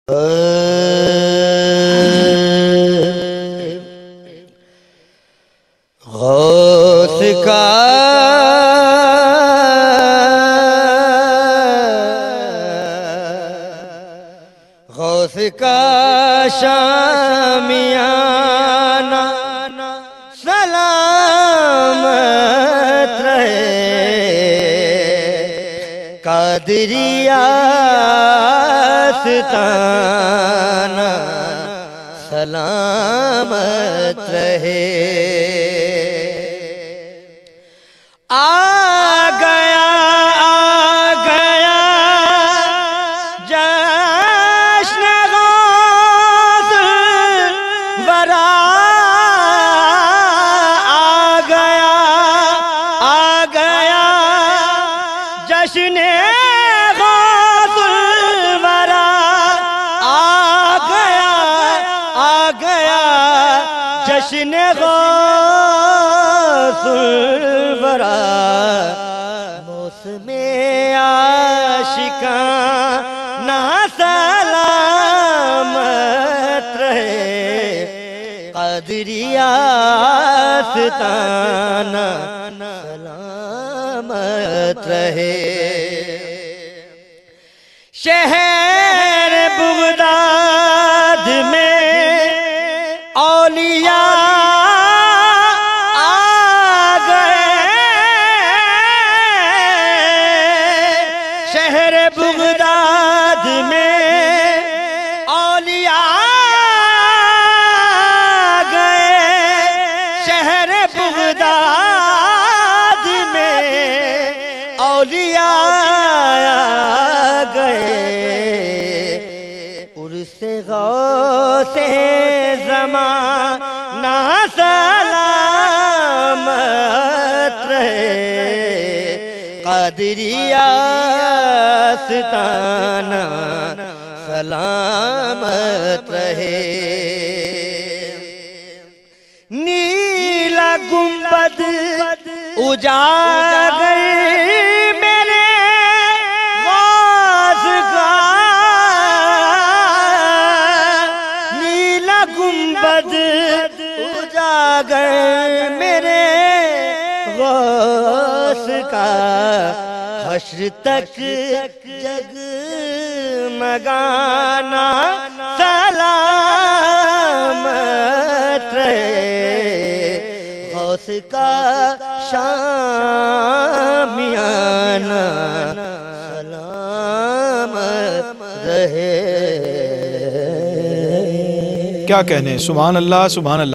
गौस का शामियाना सलामत रहे, कादरिया आस्ताना सलामत रहे। आ गया जश्न गौस वरा, आ गया जश्न गौस वरा, आ गया जश्न गौस वरा। मौसमे आशिकाना सलामत रहे, कादरिया आस्ताना सलामत रहे। शहर बगदाद में औलिया बगदाद में औलिया गए, शहर बगदाद में औलिया गए। उर्से गौसे ज़माना सलामत रहे, कादरिया आस्ताना सलामत रहे। नीला गुंबद उजागर मेरे गौस का, नीला गुंबद उजागर मेरे गौस का। हश्र तक जगमगाना सलामत रहे, गौस का शामियाना सलामत रहे। क्या कहने, सुभान अल्लाह सुभान अल्लाह।